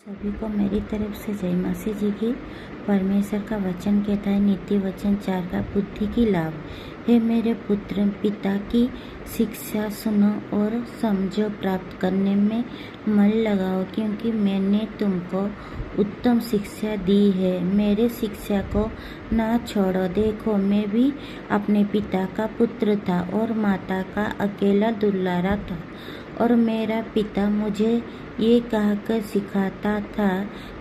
सभी को मेरी तरफ से जय मसीह जी की। परमेश्वर का वचन कहता है, नीति वचन 4 का बुद्धि की लाभ है। मेरे पुत्र, पिता की शिक्षा सुनो और समझो, प्राप्त करने में मन लगाओ, क्योंकि मैंने तुमको उत्तम शिक्षा दी है। मेरे शिक्षा को ना छोड़ो। देखो, मैं भी अपने पिता का पुत्र था और माता का अकेला दुलारा था, और मेरा पिता मुझे ये कहकर सिखाता था,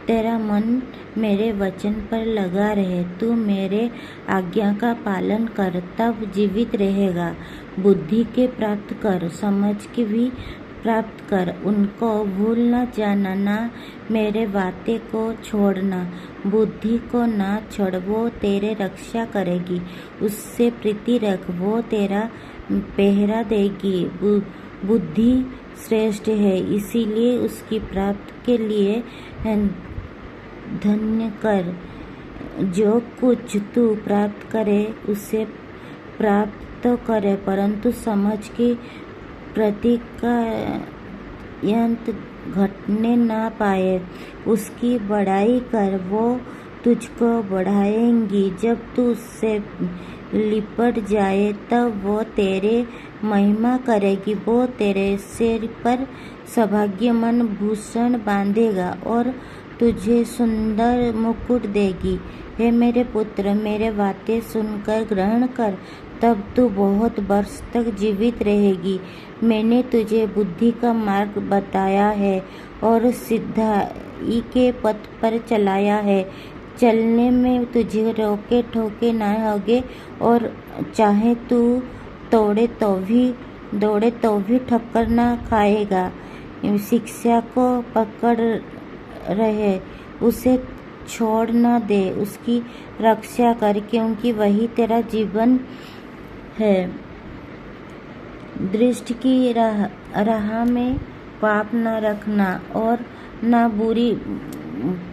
तेरा मन मेरे वचन पर लगा रहे, तू मेरे आज्ञा का पालन कर, तब जीवित रहेगा। बुद्धि के प्राप्त कर, समझ के भी प्राप्त कर, उनको भूल न जाना, ना मेरे बातें को छोड़ना। बुद्धि को ना छोड़, वो तेरे रक्षा करेगी। उससे प्रीति रख, वो तेरा पहरा देगी। बुद्धि श्रेष्ठ है, इसीलिए उसकी प्राप्त के लिए धन्य कर। जो कुछ तू प्राप्त करे उसे प्राप्त तो करे, परंतु समझ की प्रतिज्ञायंत घटने ना पाए। उसकी बड़ाई कर, वो तुझको बढ़ाएंगी। जब तू उससे लिपट जाए तब वो तेरे महिमा करेगी। वो तेरे सिर पर सौभाग्यमन भूषण बांधेगा और तुझे सुंदर मुकुट देगी। हे मेरे पुत्र, मेरे बातें सुनकर ग्रहण कर, तब तू बहुत वर्ष तक जीवित रहेगी। मैंने तुझे बुद्धि का मार्ग बताया है और सिद्धाई के पथ पर चलाया है। चलने में तुझे रोके ठोके न होगे, और चाहे तू दौड़े तो भी ठक्कर न खाएगा। शिक्षा को पकड़ रहे, उसे छोड़ न दे, उसकी रक्षा कर, क्योंकि वही तेरा जीवन है। दृष्टि की राह में पाप न रखना और न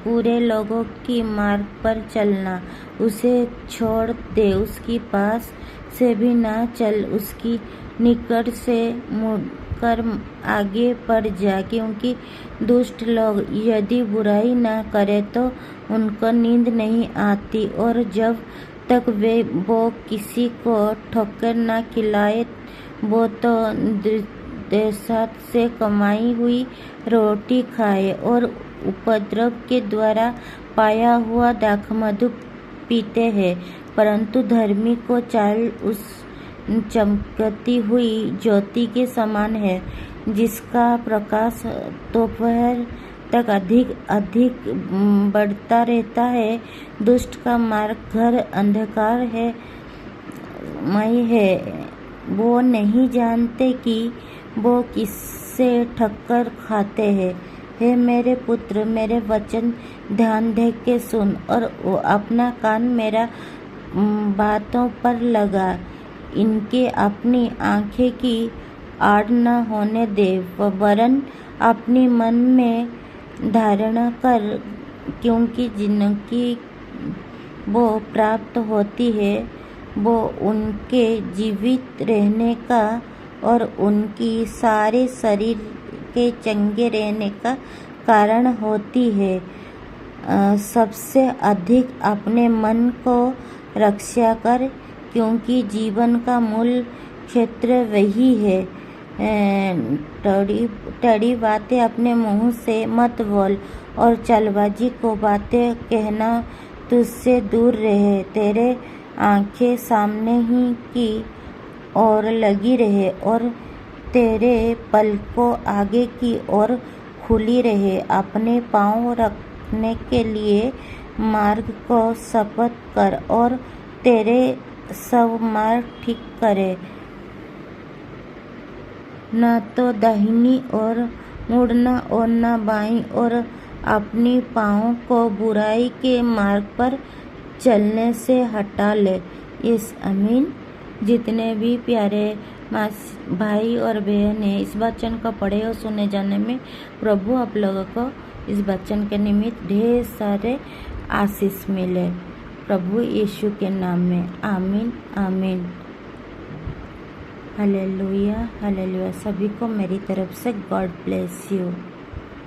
बुरे लोगों की मार्ग पर चलना। उसे छोड़ दे, उसकी पास से भी न चल, उसकी निकट से मुड़कर आगे बढ़ जा, क्योंकि दुष्ट लोग यदि बुराई न करे तो उनको नींद नहीं आती, और जब तक वो किसी को ठोकर न खिलाए, वो तो देशत से कमाई हुई रोटी खाए और उपद्रव के द्वारा पाया हुआ दाखमधु पीते हैं। परंतु धर्मी को चाल उस चमकती हुई ज्योति के समान है, जिसका प्रकाश दोपहर तक अधिक बढ़ता रहता है। दुष्ट का मार्ग घर अंधकार है मय है, वो नहीं जानते कि वो किससे ठक्कर खाते हैं। हे मेरे पुत्र, मेरे वचन ध्यान दे के सुन, और अपना कान मेरा बातों पर लगा। इनके अपनी आंखें की आड़ न होने दे, वरन अपनी मन में धारणा कर, क्योंकि जिनकी वो प्राप्त होती है, वो उनके जीवित रहने का और उनकी सारे शरीर के चंगे रहने का कारण होती है। सबसे अधिक अपने मन को रक्षा कर, क्योंकि जीवन का मूल क्षेत्र वही है। टड़ी बातें अपने मुंह से मत बोल, और चालबाजी को बातें कहना तुझसे दूर रहे। तेरे आंखें सामने ही की ओर लगी रहे, और तेरे पलकों आगे की ओर खुली रहे। अपने पाँव रखने के लिए मार्ग को शपथ कर, और तेरे सब मार्ग ठीक करे। न तो दाहिनी ओर मुड़ना और न बाईं ओर। अपनी पाँव को बुराई के मार्ग पर चलने से हटा ले। इस आमीन। जितने भी प्यारे भाई और बहन हैं, इस वचन को पढ़े और सुने जाने में प्रभु आप लोगों को इस वचन के निमित्त ढेर सारे आशीष मिले, प्रभु यीशु के नाम में। आमीन आमीन। Hallelujah hallelujah. सभी को मेरी तरफ से गॉड ब्लेस यू।